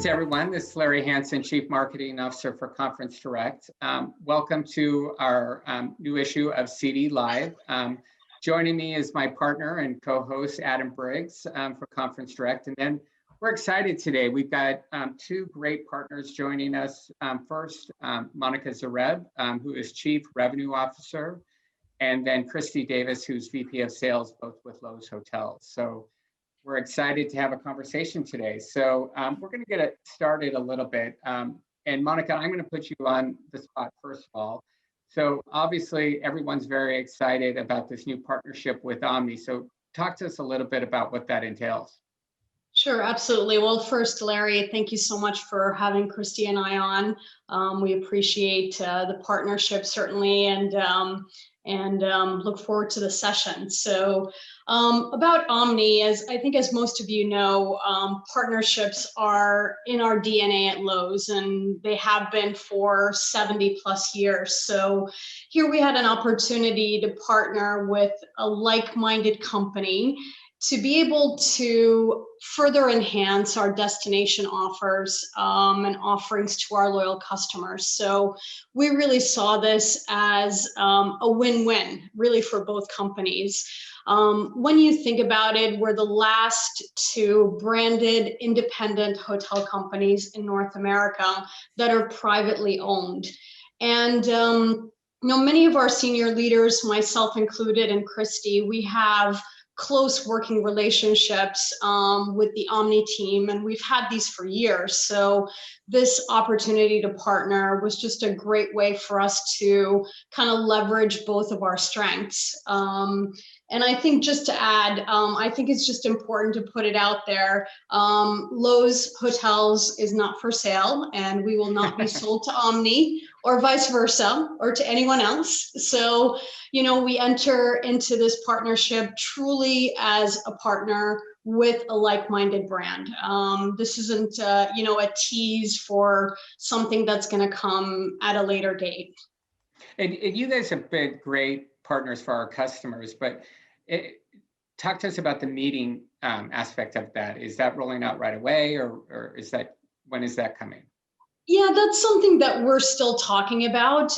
Greetings, everyone. This is Larry Hansen, Chief Marketing Officer for Conference Direct. Welcome to our new issue of CD Live. Joining me is my partner and co-host, Adam Briggs, for Conference Direct. And then we're excited today. We've got two great partners joining us. First, Monica Xuereb, who is Chief Revenue Officer, and then Christi Davis, who's VP of Sales, both with Loews Hotels. So we're excited to have a conversation today. So we're going to get it started a little bit. And Monica, I'm going to put you on the spot first of all. So obviously everyone's very excited about this new partnership with Omni. So talk to us a little bit about what that entails. Sure, absolutely. Well, first, Larry, thank you so much for having Christi and I on. We appreciate the partnership certainly, and look forward to the session. So about Omni, as most of you know, partnerships are in our DNA at Loews, and they have been for 70 plus years. So here we had an opportunity to partner with a like-minded company to be able to further enhance our destination offers and offerings to our loyal customers. So we really saw this as a win-win, really, for both companies. When you think about it, we're the last two branded independent hotel companies in North America that are privately owned. And many of our senior leaders, myself included, and Christi, we have close working relationships with the Omni team, and we've had these for years. So this opportunity to partner was just a great way for us to kind of leverage both of our strengths. And I think just to add, I think it's just important to put it out there. Loews Hotels is not for sale, and we will not be sold to Omni or vice versa, or to anyone else. So, we enter into this partnership truly as a partner with a like-minded brand. This isn't, a tease for something that's going to come at a later date. And you guys have been great partners for our customers, but talk to us about the meeting aspect of that. Is that rolling out right away, or when is that coming? Yeah, that's something that we're still talking about.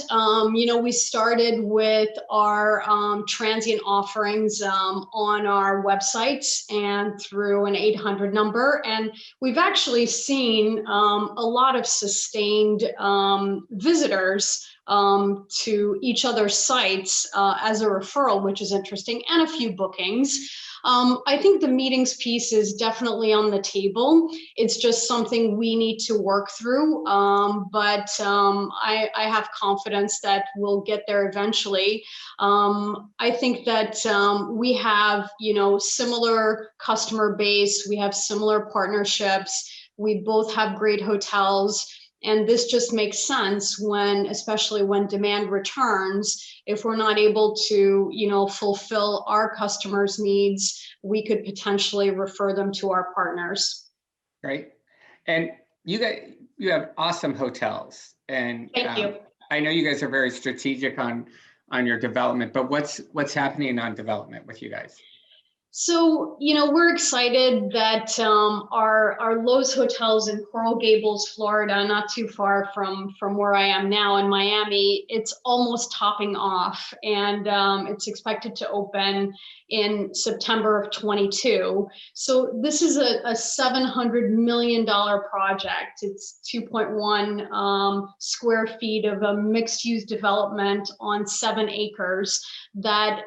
We started with our transient offerings on our websites and through an 800 number. And we've actually seen a lot of sustained visitors to each other's sites as a referral, which is interesting, and a few bookings. I think the meetings piece is definitely on the table. It's just something we need to work through, but I have confidence that we'll get there eventually. I think that we have, similar customer base, we have similar partnerships, we both have great hotels. And this just makes sense especially when demand returns. If we're not able to, fulfill our customers' needs, we could potentially refer them to our partners. Great. And you have awesome hotels. And thank you. I know you guys are very strategic on your development, but what's happening on development with you guys? So, we're excited that our Loews Hotels in Coral Gables, Florida, not too far from where I am now in Miami, it's almost topping off, and it's expected to open in September of 22. So this is a $700 million project. It's 2.1 square feet of a mixed-use development on 7 acres that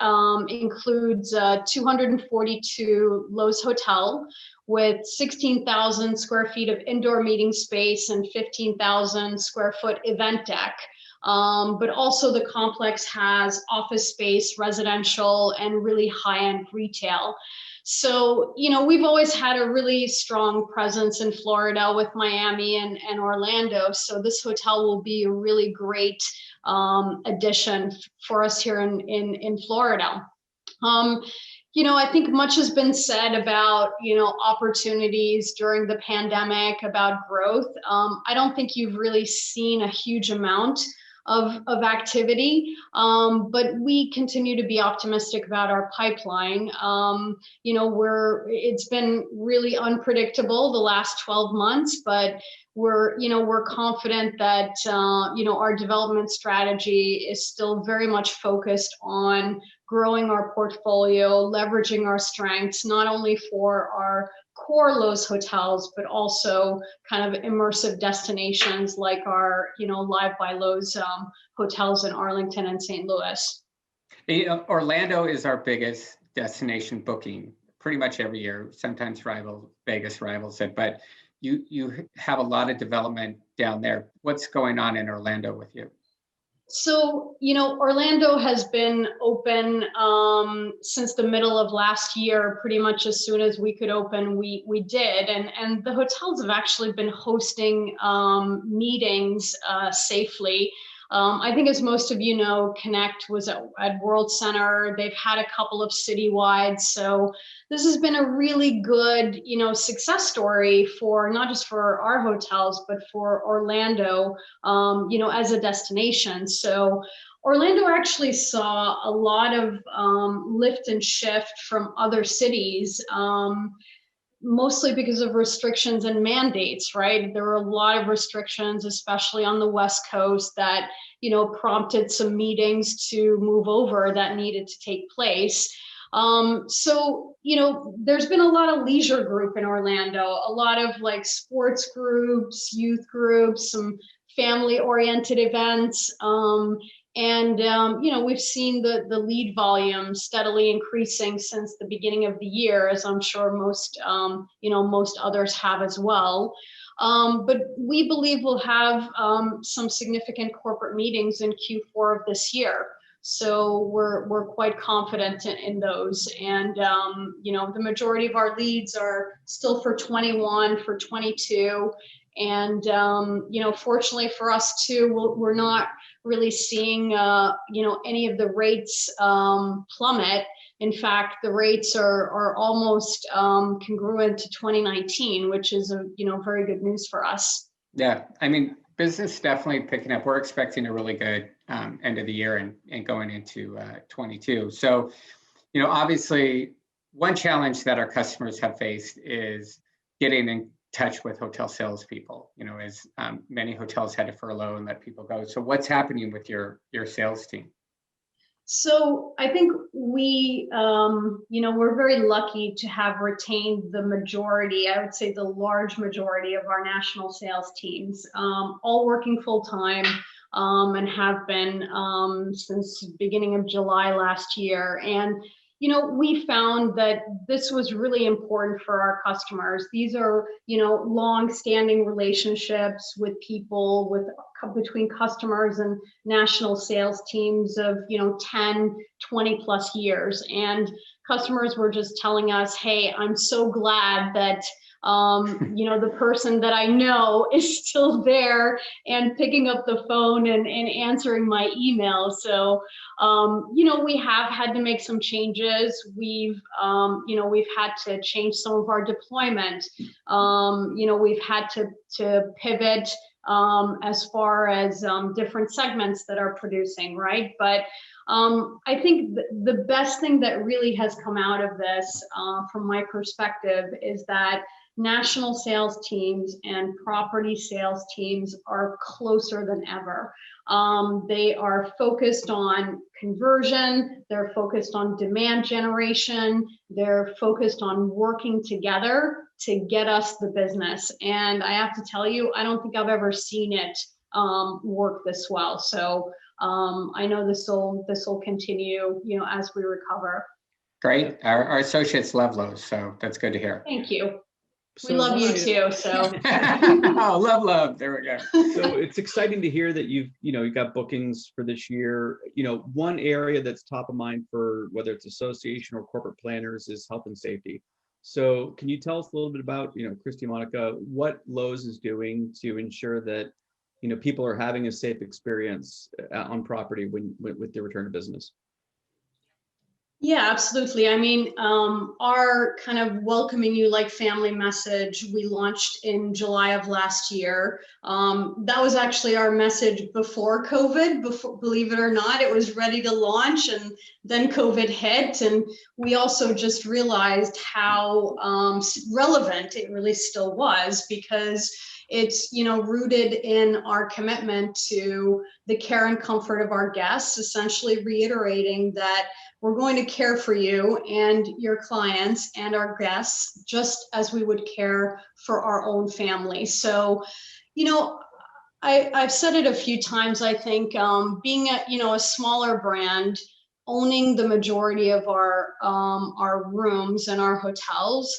includes 242 Loews Hotel with 16,000 square feet of indoor meeting space and 15,000 square foot event deck. But also the complex has office space, residential, and really high-end retail. So, we've always had a really strong presence in Florida with Miami and Orlando. So this hotel will be a really great addition for us here in Florida. I think much has been said about, opportunities during the pandemic, about growth. I don't think you've really seen a huge amount of activity, but we continue to be optimistic about our pipeline. It's been really unpredictable the last 12 months, but we're confident that our development strategy is still very much focused on growing our portfolio, leveraging our strengths, not only for our core Loews hotels, but also kind of immersive destinations like our, Live by Loews hotels in Arlington and St. Louis. Orlando is our biggest destination booking pretty much every year. Sometimes Vegas rivals it, but you have a lot of development down there. What's going on in Orlando with you? So, Orlando has been open since the middle of last year. Pretty much as soon as we could open, we did. And the hotels have actually been hosting meetings safely. I think, as most of you know, Connect was at World Center. They've had a couple of citywide. So this has been a really good, success story for not just for our hotels, but for Orlando, as a destination. So Orlando actually saw a lot of lift and shift from other cities. Mostly because of restrictions and mandates, right? There were a lot of restrictions, especially on the West Coast, that, prompted some meetings to move over that needed to take place. So, there's been a lot of leisure group in Orlando, a lot of like sports groups, youth groups, some family-oriented events. We've seen the lead volume steadily increasing since the beginning of the year, as I'm sure most others have as well. But we believe we'll have some significant corporate meetings in Q4 of this year. So we're quite confident in those. And, the majority of our leads are still for 21, for 22. And, fortunately for us too, we're not really seeing, any of the rates plummet. In fact, the rates are almost congruent to 2019, which is very good news for us. Yeah, I mean, business definitely picking up. We're expecting a really good end of the year and going into 22. So, obviously, one challenge that our customers have faced is getting in touch with hotel salespeople, as many hotels had to furlough and let people go. So what's happening with your sales team? So I think we're very lucky to have retained the majority, I would say the large majority of our national sales teams, all working full time and have been since the beginning of July last year. And we found that this was really important for our customers. These are, long-standing relationships with people, between customers and national sales teams of, 10, 20 plus years. And customers were just telling us, hey, I'm so glad that the person that I know is still there and picking up the phone and answering my email. So, we have had to make some changes. We've had to change some of our deployment. We've had to pivot as far as different segments that are producing, right? But I think the best thing that really has come out of this, from my perspective, is that national sales teams and property sales teams are closer than ever. They are focused on conversion, they're focused on demand generation, they're focused on working together to get us the business. And I have to tell you, I don't think I've ever seen it work this well. So I know this will continue, as we recover. Great. Our associates love Loews, so that's good to hear. Thank you. We love you too. So oh, love. There we go. So it's exciting to hear that you've got bookings for this year. One area that's top of mind for whether it's association or corporate planners is health and safety. So can you tell us a little bit about, Christi, Monica, what Loews is doing to ensure that, people are having a safe experience on property with their return to business? Yeah, absolutely. I mean, our kind of welcoming you like family message, we launched in July of last year. That was actually our message before COVID, believe it or not, it was ready to launch, and then COVID hit. And we also just realized how relevant it really still was, because it's, you know, rooted in our commitment to the care and comfort of our guests, essentially reiterating that we're going to care for you and your clients and our guests just as we would care for our own family. So, you know, I've said it a few times. I think being a smaller brand, owning the majority of our rooms and our hotels,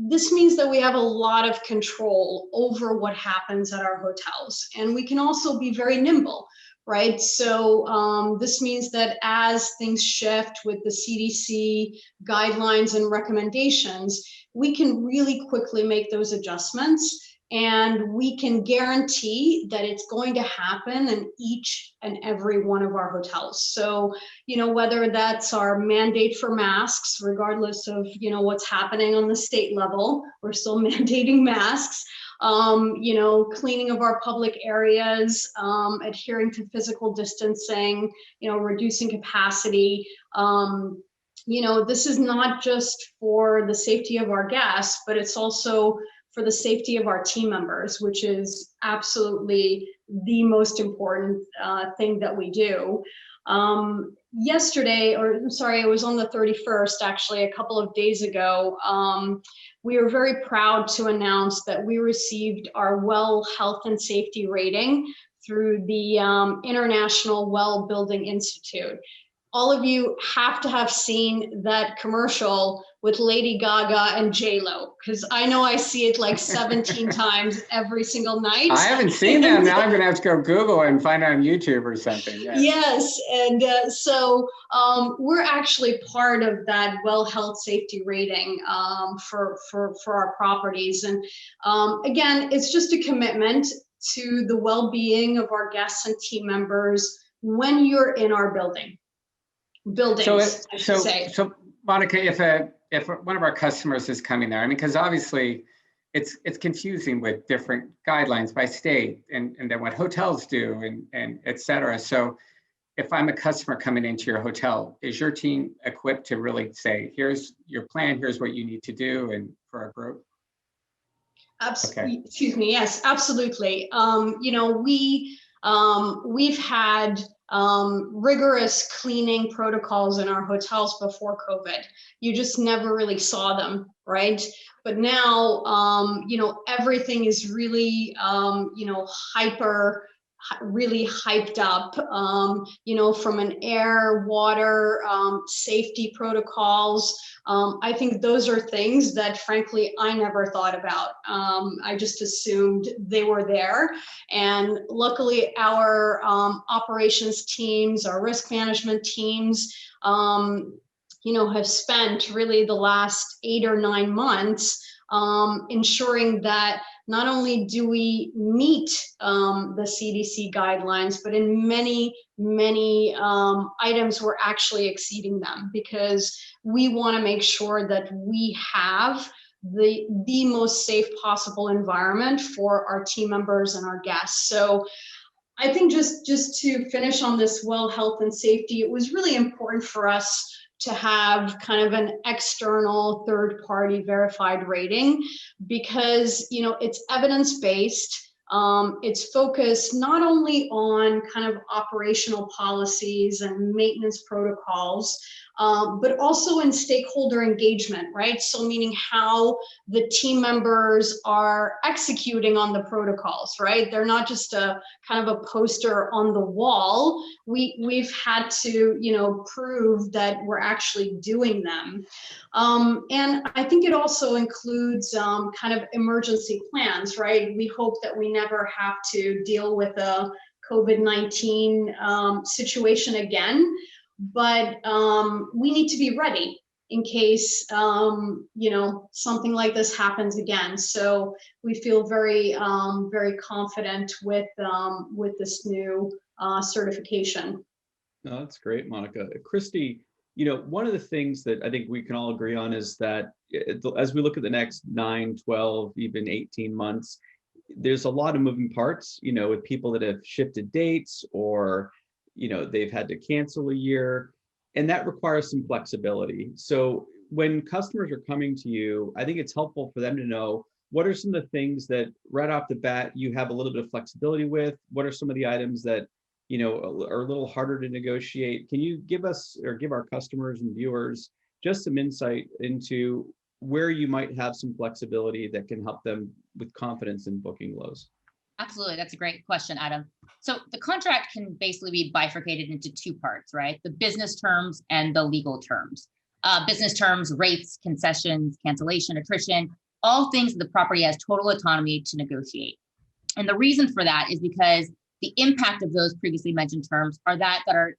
this means that we have a lot of control over what happens at our hotels, and we can also be very nimble. Right. So this means that as things shift with the CDC guidelines and recommendations, we can really quickly make those adjustments, and we can guarantee that it's going to happen in each and every one of our hotels. So, you know, whether that's our mandate for masks, regardless of, you know, what's happening on the state level, we're still mandating masks. You know, cleaning of our public areas, adhering to physical distancing, you know, reducing capacity. You know, this is not just for the safety of our guests, but it's also for the safety of our team members, which is absolutely the most important thing that we do. Yesterday, or I'm sorry, it was on the 31st, actually, a couple of days ago, we were very proud to announce that we received our WELL Health and Safety rating through the International Well Building Institute. All of you have to have seen that commercial with Lady Gaga and J-Lo, because I know I see it like 17 times every single night. I haven't seen them. Now I'm going to have to go Google and find it on YouTube or something. Yeah. Yes, and so we're actually part of that WELL Health Safety rating for our properties. And again, it's just a commitment to the well-being of our guests and team members when you're in our buildings, I should say. So Monica, if one of our customers is coming there, I mean, because obviously it's confusing with different guidelines by state and then what hotels do and et cetera. So if I'm a customer coming into your hotel, is your team equipped to really say, here's your plan, here's what you need to do and for our group? Okay. Excuse me. Yes, absolutely. You know, we've had rigorous cleaning protocols in our hotels before COVID. You just never really saw them, right? But now, you know, everything is really, you know, really hyped up, you know, from an air, water, safety protocols. I think those are things that, frankly, I never thought about. I just assumed they were there. And luckily, our operations teams, our risk management teams, you know, have spent really the last 8 or 9 months ensuring that not only do we meet the CDC guidelines, but in many items, we're actually exceeding them, because we want to make sure that we have the most safe possible environment for our team members and our guests. So I think just to finish on this WELL Health and Safety, it was really important for us to have kind of an external third-party verified rating, because, you know, it's evidence-based. It's focused not only on kind of operational policies and maintenance protocols, but also in stakeholder engagement, right? So meaning how the team members are executing on the protocols, right? They're not just a kind of a poster on the wall. We've had to, you know, prove that we're actually doing them. And I think it also includes kind of emergency plans, right? We hope that we never have to deal with a COVID-19 situation again, but we need to be ready in case, you know, something like this happens again. So we feel very, very confident with this new certification. No, that's great, Monica. Christi, one of the things that I think we can all agree on is that as we look at the next 9, 12, even 18 months, there's a lot of moving parts, with people that have shifted dates or, they've had to cancel a year, and that requires some flexibility. So when customers are coming to you, I think it's helpful for them to know what are some of the things that right off the bat you have a little bit of flexibility with. What are some of the items that are a little harder to negotiate? Can you give us or give our customers and viewers just some insight into where you might have some flexibility that can help them with confidence in booking Loews? Absolutely. That's a great question, Adam. So the contract can basically be bifurcated into two parts, right? The business terms and the legal terms. Business terms, rates, concessions, cancellation, attrition, all things that the property has total autonomy to negotiate. And the reason for that is because the impact of those previously mentioned terms are that are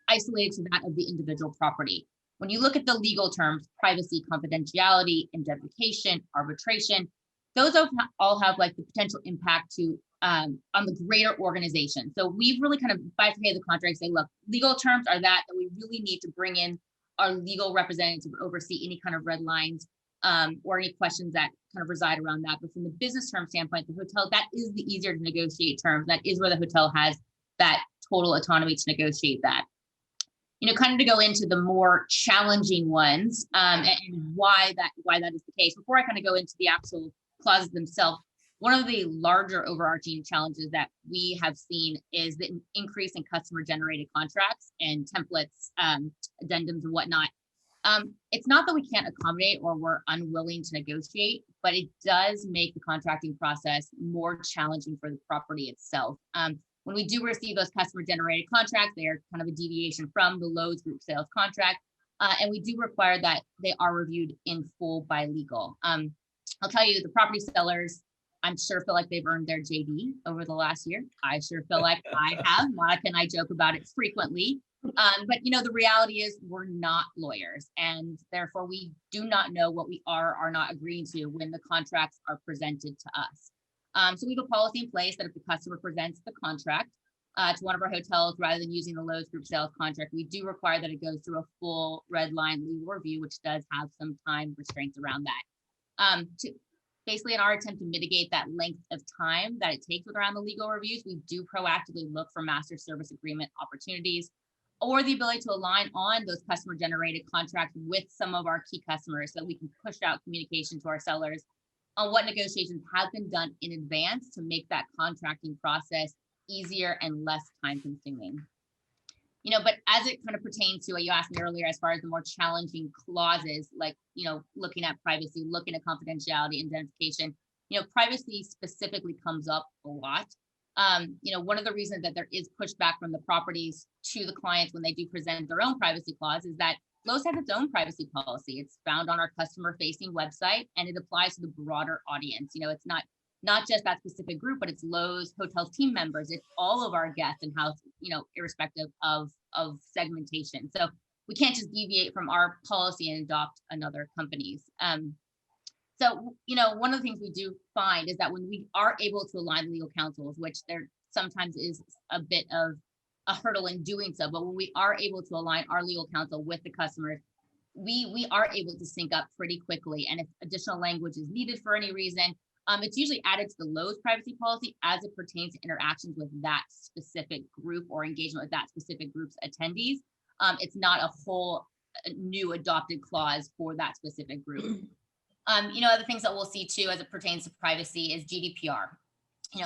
isolated to that of the individual property. When you look at the legal terms, privacy, confidentiality, indemnification, arbitration, those all have like the potential impact to on the greater organization. So we've really kind of bifurcated the contract and say, look, legal terms are that we really need to bring in our legal representative to oversee any kind of red lines or any questions that kind of reside around that. But from the business term standpoint, the hotel, that is the easier to negotiate terms. That is where the hotel has that total autonomy to negotiate that. Kind of to go into the more challenging ones and why that is the case. Before I kind of go into the actual clauses themselves, one of the larger overarching challenges that we have seen is the increase in customer generated contracts and templates, addendums and whatnot. It's not that we can't accommodate or we're unwilling to negotiate, but it does make the contracting process more challenging for the property itself. When we do receive those customer generated contracts, they are kind of a deviation from the Loews group sales contract. And we do require that they are reviewed in full by legal. I'll tell you, the property sellers, I'm sure feel like they've earned their JD over the last year. I sure feel like I have. Monica and I joke about it frequently. But the reality is we're not lawyers, and therefore we do not know what we are not agreeing to when the contracts are presented to us. So we have a policy in place that if the customer presents the contract to one of our hotels, rather than using the Loews group sales contract, we do require that it goes through a full red line legal review, which does have some time restraints around that. To basically in our attempt to mitigate that length of time that it takes with around the legal reviews, we do proactively look for master service agreement opportunities or the ability to align on those customer generated contracts with some of our key customers so that we can push out communication to our sellers on what negotiations have been done in advance to make that contracting process easier and less time consuming. But as it kind of pertains to what you asked me earlier, as far as the more challenging clauses, like, looking at privacy, looking at confidentiality, identification, privacy specifically comes up a lot. One of the reasons that there is pushback from the properties to the clients when they do present their own privacy clause is that Loews has its own privacy policy. It's found on our customer facing website and it applies to the broader audience. It's not just that specific group, but it's Loews Hotels team members. It's all of our guests and house, irrespective of segmentation. So we can't just deviate from our policy and adopt another company's. So, one of the things we do find is that when we are able to align legal counsels, which there sometimes is a bit of a hurdle in doing so, but when we are able to align our legal counsel with the customers, we are able to sync up pretty quickly. And if additional language is needed for any reason, it's usually added to the Loews privacy policy as it pertains to interactions with that specific group or engagement with that specific group's attendees. It's not a whole new adopted clause for that specific group. Other things that we'll see too as it pertains to privacy is GDPR.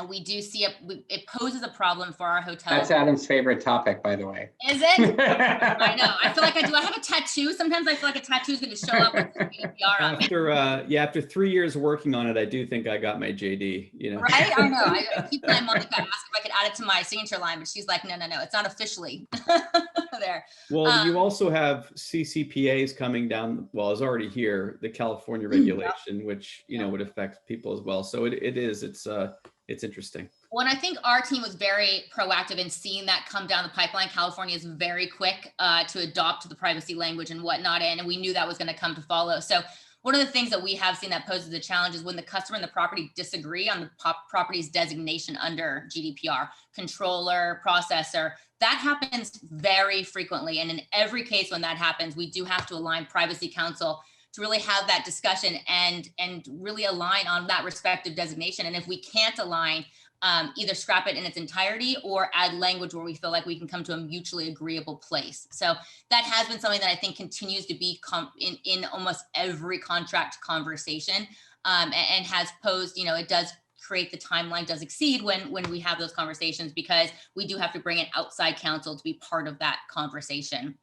We do see it poses a problem for our hotels. That's Adam's favorite topic, by the way. Is it? I know. I feel like I do. I have a tattoo. Sometimes I feel like a tattoo is going to show up with GDPR on me. After 3 years working on it, I do think I got my JD. Right? I know. I keep telling Monica, ask if I could add it to my signature line, but she's like, no, it's not officially there. Well, you also have CCPAs coming down. Well, it's already here, the California regulation, which would affect people as well. So it's interesting. Well, and I think our team was very proactive in seeing that come down the pipeline. California is very quick to adopt the privacy language and whatnot, and we knew that was going to come to follow. So one of the things that we have seen that poses a challenge is when the customer and the property disagree on the property's designation under GDPR, controller, processor. That happens very frequently. And in every case when that happens, we do have to align privacy counsel to really have that discussion and really align on that respective designation. And if we can't align, either scrap it in its entirety or add language where we feel like we can come to a mutually agreeable place. So that has been something that I think continues to be in almost every contract conversation, and has posed, it does create the timeline does exceed when we have those conversations, because we do have to bring in outside counsel to be part of that conversation.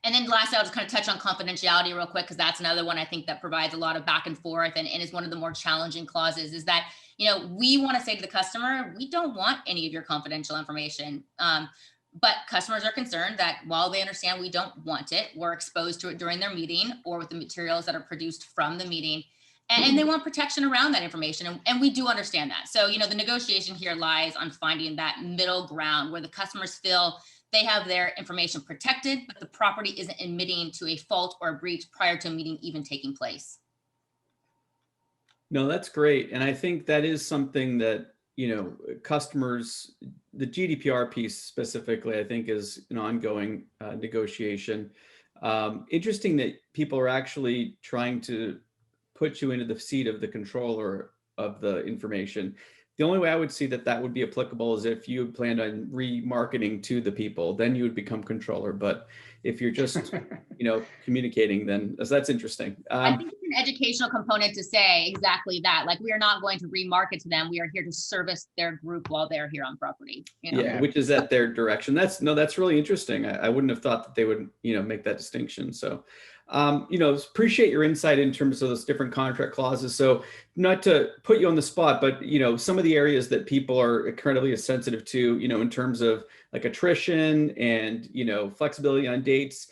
And then lastly, I'll just kind of touch on confidentiality real quick, because that's another one I think that provides a lot of back and forth and is one of the more challenging clauses, is that, we want to say to the customer, we don't want any of your confidential information. But customers are concerned that while they understand we don't want it, we're exposed to it during their meeting or with the materials that are produced from the meeting. And they want protection around that information. And we do understand that. So, the negotiation here lies on finding that middle ground where the customers feel they have their information protected, but the property isn't admitting to a fault or a breach prior to a meeting even taking place. No, that's great. And I think that is something that, customers, the GDPR piece specifically, I think is an ongoing negotiation. Interesting that people are actually trying to put you into the seat of the controller of the information. The only way I would see that would be applicable is if you planned on remarketing to the people, then you would become controller. But if you're just, communicating, then that's interesting. I think it's an educational component to say exactly that. Like, we are not going to remarket to them. We are here to service their group while they're here on property. Yeah, which is at their direction. That's really interesting. I wouldn't have thought that they would, make that distinction. So, appreciate your insight in terms of those different contract clauses. So not to put you on the spot, but, some of the areas that people are incredibly sensitive to, in terms of like attrition and, flexibility on dates,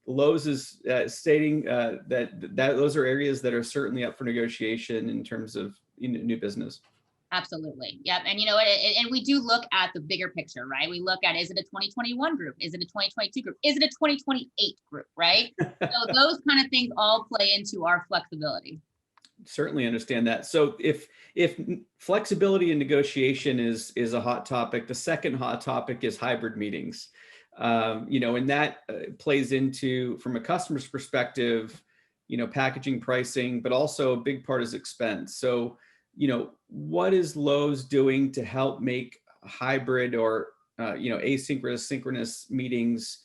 Loews is stating that those are areas that are certainly up for negotiation in terms of new business. Absolutely. Yep. And and we do look at the bigger picture, right? We look at, is it a 2021 group? Is it a 2022 group? Is it a 2028 group, right? So those kind of things all play into our flexibility. Certainly understand that. So if flexibility and negotiation is a hot topic, the second hot topic is hybrid meetings. And that plays into, from a customer's perspective, packaging, pricing, but also a big part is expense. So, what is Loews doing to help make hybrid or, asynchronous, synchronous meetings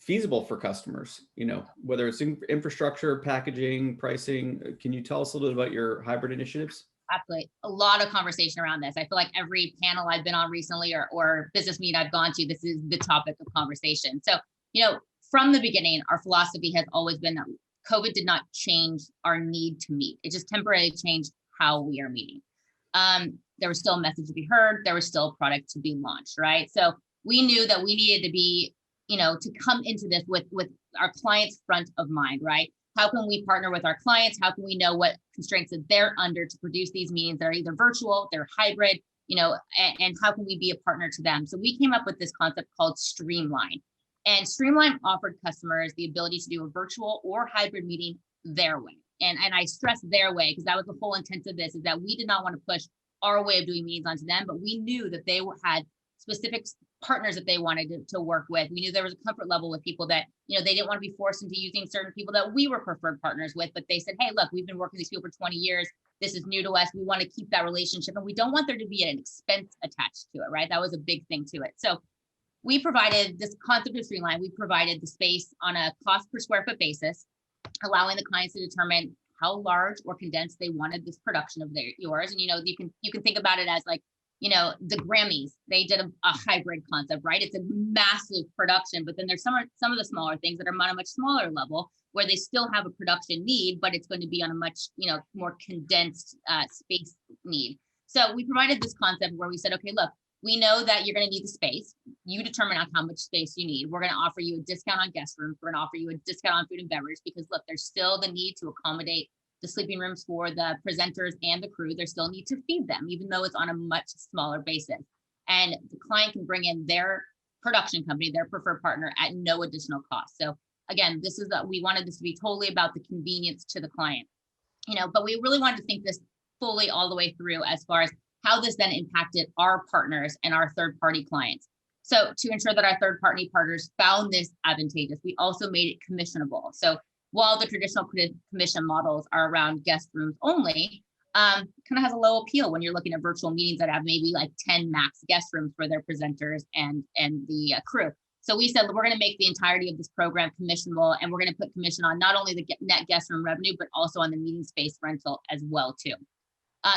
feasible for customers, whether it's infrastructure, packaging, pricing? Can you tell us a little bit about your hybrid initiatives? Absolutely. A lot of conversation around this. I feel like every panel I've been on recently or business meeting I've gone to, this is the topic of conversation. So, from the beginning, our philosophy has always been that COVID did not change our need to meet. It just temporarily changed how we are meeting. There was still a message to be heard. There was still a product to be launched, right? So we knew that we needed to be, to come into this with our clients front of mind, right? How can we partner with our clients? How can we know what constraints that they're under to produce these meetings? They're either virtual, they're hybrid, and how can we be a partner to them? So we came up with this concept called Streamline. And Streamline offered customers the ability to do a virtual or hybrid meeting their way. And I stress their way, because that was the whole intent of this, is that we did not want to push our way of doing meetings onto them, but we knew that they had specific partners that they wanted to work with. We knew there was a comfort level with people that, they didn't want to be forced into using certain people that we were preferred partners with, but they said, hey, look, we've been working with these people for 20 years. This is new to us. We want to keep that relationship, and we don't want there to be an expense attached to it, right? That was a big thing to it. So we provided this concept of Streamline. We provided the space on a cost per square foot basis, allowing the clients to determine how large or condensed they wanted this production of yours. And, you can think about it as like, the Grammys, they did a hybrid concept, right? It's a massive production, but then there's some of the smaller things that are on a much smaller level where they still have a production need, but it's going to be on a much, more condensed space need. So we provided this concept where we said, okay, look, we know that you're going to need the space. You determine on how much space you need. We're going to offer you a discount on guest rooms. We're going to offer you a discount on food and beverage, because look, there's still the need to accommodate the sleeping rooms for the presenters and the crew. There's still need to feed them, even though it's on a much smaller basis. And the client can bring in their production company, their preferred partner, at no additional cost. So again, this is we wanted this to be totally about the convenience to the client, but we really wanted to think this fully all the way through as far as how this then impacted our partners and our third-party clients. So to ensure that our third-party partners found this advantageous, we also made it commissionable. So while the traditional commission models are around guest rooms only, kind of has a low appeal when you're looking at virtual meetings that have maybe like 10 max guest rooms for their presenters and the crew. So we said, we're going to make the entirety of this program commissionable, and we're going to put commission on not only the net guest room revenue, but also on the meeting space rental as well too.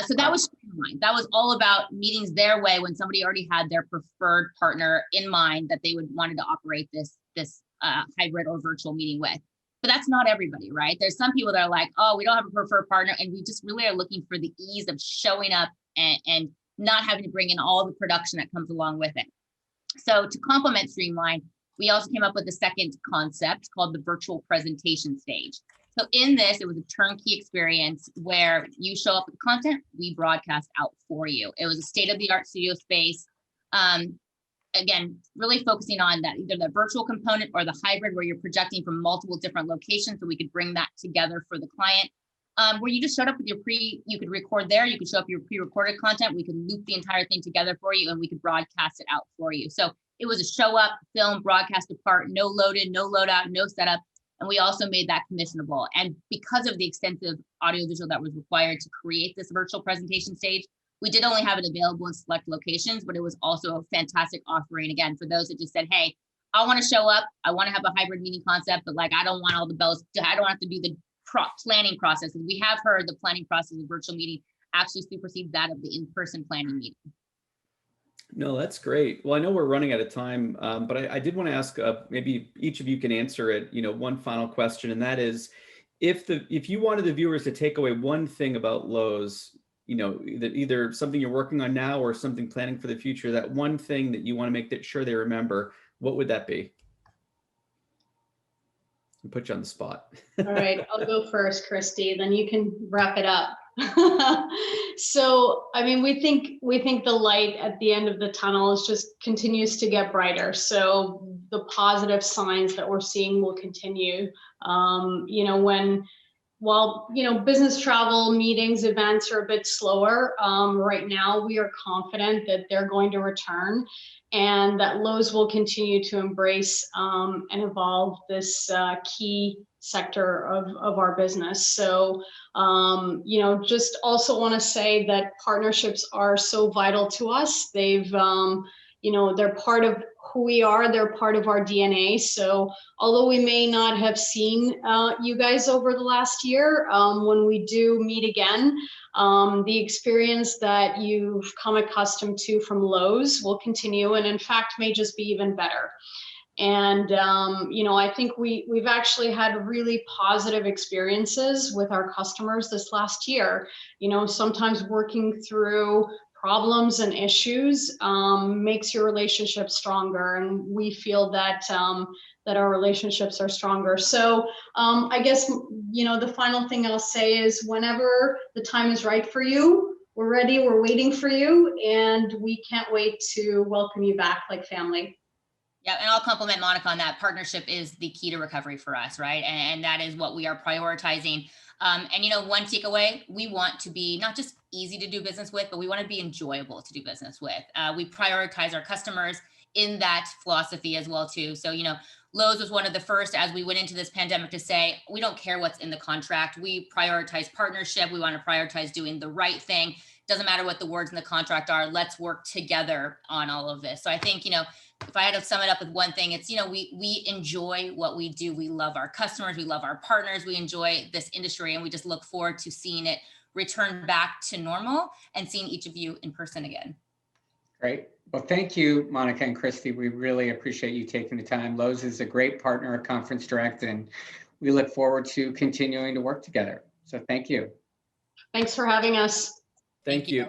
So that was streamlined. That was all about meetings their way when somebody already had their preferred partner in mind that they wanted to operate this hybrid or virtual meeting with. But that's not everybody, right? There's some people that are like, oh, we don't have a preferred partner, and we just really are looking for the ease of showing up and not having to bring in all the production that comes along with it. So to complement Streamline, we also came up with a second concept called the virtual presentation stage. So in this, it was a turnkey experience where you show up with content, we broadcast out for you. It was a state-of-the-art studio space. Again, really focusing on that, either the virtual component or the hybrid where you're projecting from multiple different locations, so we could bring that together for the client. Where you just showed up with you could record there, you could show up your pre-recorded content, we could loop the entire thing together for you, and we could broadcast it out for you. So it was a show up, film, broadcast apart, no load in, no load out, no setup. And we also made that commissionable. And because of the extensive audiovisual that was required to create this virtual presentation stage, we did only have it available in select locations, but it was also a fantastic offering, again, for those that just said, hey, I want to show up, I want to have a hybrid meeting concept, but like, I don't want all the bells, I don't have to do the planning process. And we have heard the planning process of virtual meeting actually supersedes that of the in-person planning meeting. No, that's great. Well, I know we're running out of time, but I did want to ask, maybe each of you can answer it, one final question, and that is, if you wanted the viewers to take away one thing about Loews, either something you're working on now or something planning for the future, that one thing that you want to make sure they remember, what would that be? I'll put you on the spot. All right, I'll go first, Christy, then you can wrap it up. So, I mean, we think the light at the end of the tunnel is just continues to get brighter. So the positive signs that we're seeing will continue. While business travel, meetings, events are a bit slower right now, we are confident that they're going to return, and that Loews will continue to embrace and evolve this key sector of our business. So, just also want to say that partnerships are so vital to us. They're part of who we are, they're part of our DNA. So although we may not have seen you guys over the last year, when we do meet again, the experience that you've come accustomed to from Loews will continue, and in fact may just be even better. And, I think we've actually had really positive experiences with our customers this last year. Sometimes working through problems and issues makes your relationship stronger, and we feel that that our relationships are stronger. So I guess the final thing I'll say is, whenever the time is right for you, we're ready, we're waiting for you, and we can't wait to welcome you back like family. Yeah, and I'll compliment Monica on that. Partnership is the key to recovery for us, right? And that is what we are prioritizing. One takeaway, we want to be not just easy to do business with, but we want to be enjoyable to do business with. We prioritize our customers in that philosophy as well too. So, Loews was one of the first, as we went into this pandemic, to say, we don't care what's in the contract. We prioritize partnership. We want to prioritize doing the right thing. Doesn't matter what the words in the contract are. Let's work together on all of this. So I think, if I had to sum it up with one thing, it's, we enjoy what we do. We love our customers. We love our partners. We enjoy this industry, and we just look forward to seeing it return back to normal and seeing each of you in person again. Great. Well, thank you, Monica and Christy. We really appreciate you taking the time. Loews is a great partner of Conference Direct, and we look forward to continuing to work together. So thank you. Thanks for having us. Thank you.